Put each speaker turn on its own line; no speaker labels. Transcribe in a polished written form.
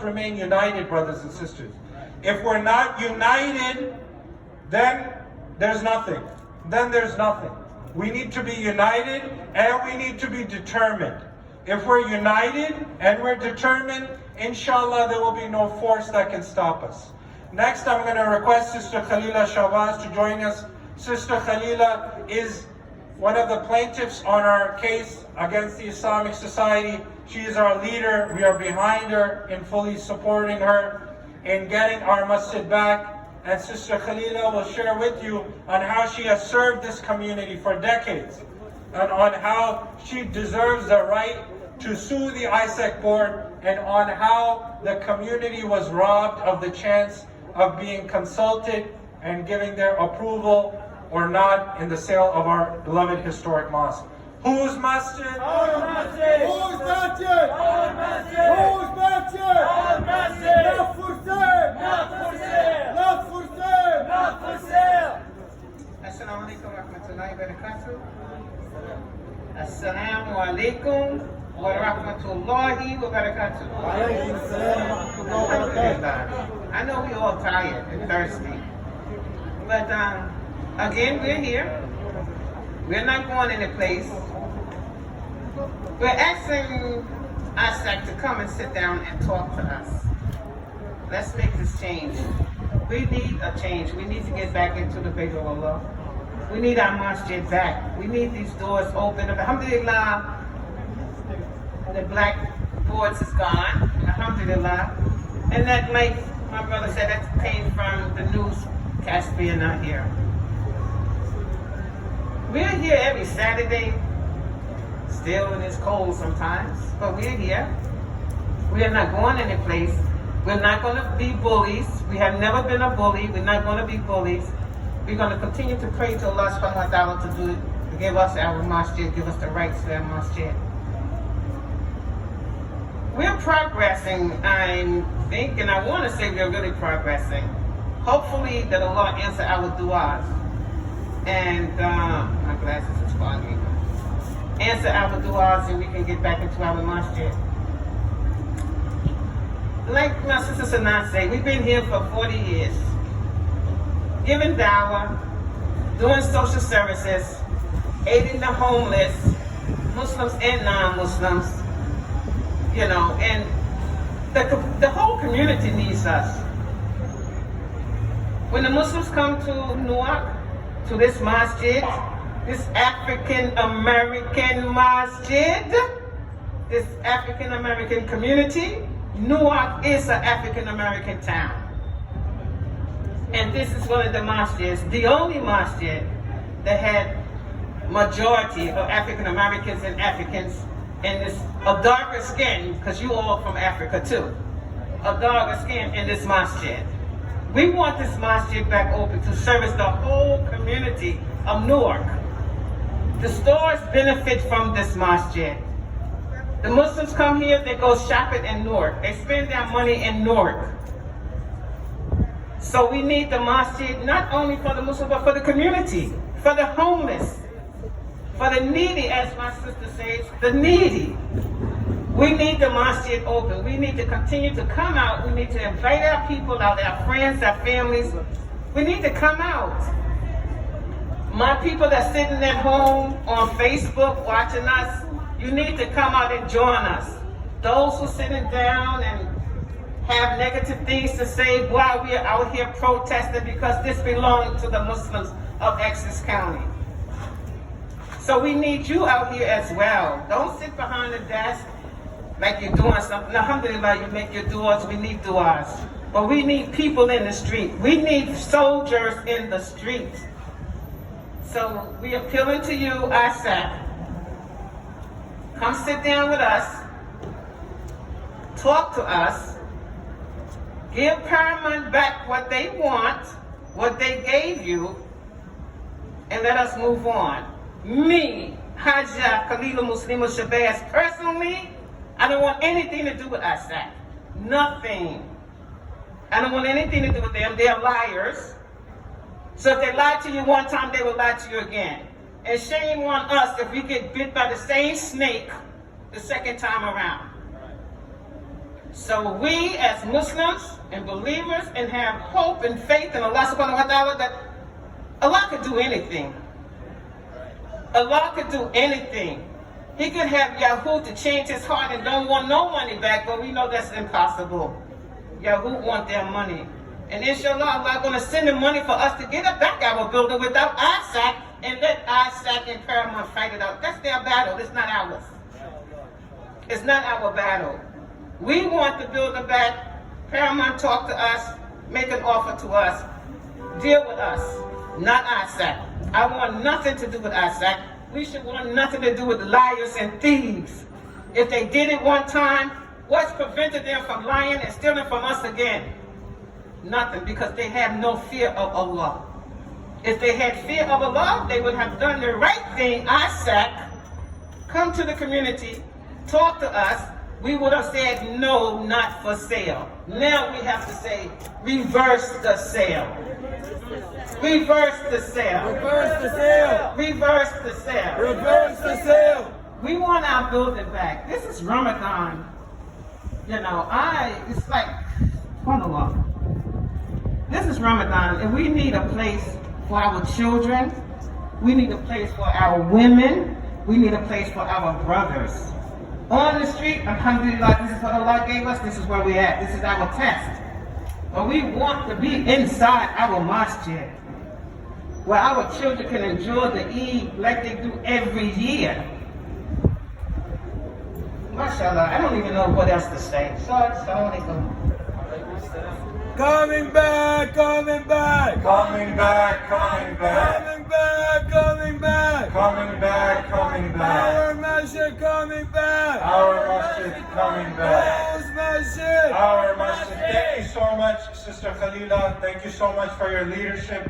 Remain united, brothers and sisters. If we're not united, then there's nothing. Then there's nothing. We need to be united and we need to be determined. If we're united and we're determined, inshallah, there will be no force that can stop us. Next, I'm going to request Sister Khalila Shabazz to join us. Sister Khalila is one of the plaintiffs on our case against the Islamic Society. She is our leader. We are behind her in fully supporting her in getting our masjid back. And Sister Khalila will share with you on how she has served this community for decades and on how she deserves the right to sue the ISEC board and on how the community was robbed of the chance of being consulted and giving their approval or not in the sale of our beloved historic mosque. Whose masjid?
Our masjid!
Whose masjid?
Our masjid!
Whose masjid?
Our masjid!
Not for sale!
Not for sale!
Not for sale!
Not for sale!
Assalamu alaikum wa rahmatullahi wa barakatuh. Assalamu alaikum wa rahmatullahi wa barakatuh.
Alaykum salam wa rahmatullahi wa barakatuh.
I know we all tired and thirsty, but again, we're here. We're not going any place. We're asking ISAC to come and sit down and talk to us. Let's make this change. We need a change. We need to get back into the Bayt of Allah. We need our masjid back. We need these doors open. Alhamdulillah, the black boards is gone. Alhamdulillah. And that, like my brother said, that came from the news Caspian out here. We're here every Saturday, still when it's cold sometimes, but we're here. We are not going any place. We're not going to be bullies. We have never been a bully. We're not going to be bullies. We're going to continue to pray to Allah subhanahu wa ta'ala to do it, to give us our masjid, give us the rights to our masjid. We're progressing, I think, and I want to say we're really progressing. Hopefully that Allah answer our du'as. And my glasses are foggy. Answer our du'as and we can get back into our masjid. Like my sister Sanaa say, we've been here for 40 years. Giving dawah, doing social services, aiding the homeless, Muslims and non-Muslims, you know, and the whole community needs us. When the Muslims come to Newark, to this masjid, this African American masjid, this African American community, Newark is an African American town. And this is one of the masjids, the only masjid that had majority of African Americans and Africans in this, of darker skin, because you all from Africa too, of darker skin in this masjid. We want this masjid back open to service the whole community of Newark. The stores benefit from this masjid. The Muslims come here, they go shopping in Newark. They spend their money in Newark. So we need the masjid not only for the Muslims, but for the community, for the homeless, for the needy, as my sister says, the needy. We need the masjid open. We need to continue to come out. We need to invite our people out, our friends, our families. We need to come out. My people that are sitting at home on Facebook watching us, you need to come out and join us. Those who are sitting down and have negative things to say while we are out here protesting because this belongs to the Muslims of Essex County. So we need you out here as well. Don't sit behind the desk like you're doing something. Alhamdulillah, you make your du'as, we need du'as. But we need people in the street. We need soldiers in the streets. So we appealing to you, ISAC. Come sit down with us. Talk to us. Give Paramount back what they want, what they gave you, and let us move on. Me, Hajjah Khalila Muslima Shabazz, personally, I don't want anything to do with ISAC. Nothing. I don't want anything to do with them. They're liars. So if they lied to you one time, they will lie to you again. And shame on us if we get bit by the same snake the second time around. So we as Muslims and believers and have hope and faith in Allah subhanahu wa ta'ala that Allah could do anything. Allah could do anything. He could have Yahoo to change his heart and don't want no money back, but we know that's impossible. Yahoo want their money. And inshallah, Allah going to send the money for us to get back our building without ISAC and let ISAC and Paramount fight it out. That's their battle. It's not ours. It's not our battle. We want the building back. Paramount talk to us, make an offer to us, deal with us, not ISAC. I want nothing to do with ISAC. We should want nothing to do with liars and thieves. If they did it one time, what's prevented them from lying and stealing from us again? Nothing, because they have no fear of Allah. If they had fear of Allah, they would have done the right thing. ISAC, come to the community, talk to us. We would have said, no, not for sale. Now we have to say, reverse the sale. Reverse the sale.
Reverse the sale.
Reverse the sale.
Reverse the sale.
We want our building back. This is Ramadan. You know, it's like, hold on. This is Ramadan, and we need a place for our children. We need a place for our women. We need a place for our brothers. On the street, alhamdulillah, this is what Allah gave us. This is where we're at. This is our test. But we want to be inside our masjid, where our children can enjoy the Eid like they do every year. MashaAllah, I don't even know what else to say. Assalamu
Coming back, coming back.
Coming back, coming back.
Coming back, coming back.
Coming back, coming back.
Our masjid coming back.
Our masjid coming back.
Those masjid.
Our masjid. Thank you so much, Sister Khalila. Thank you so much for your leadership.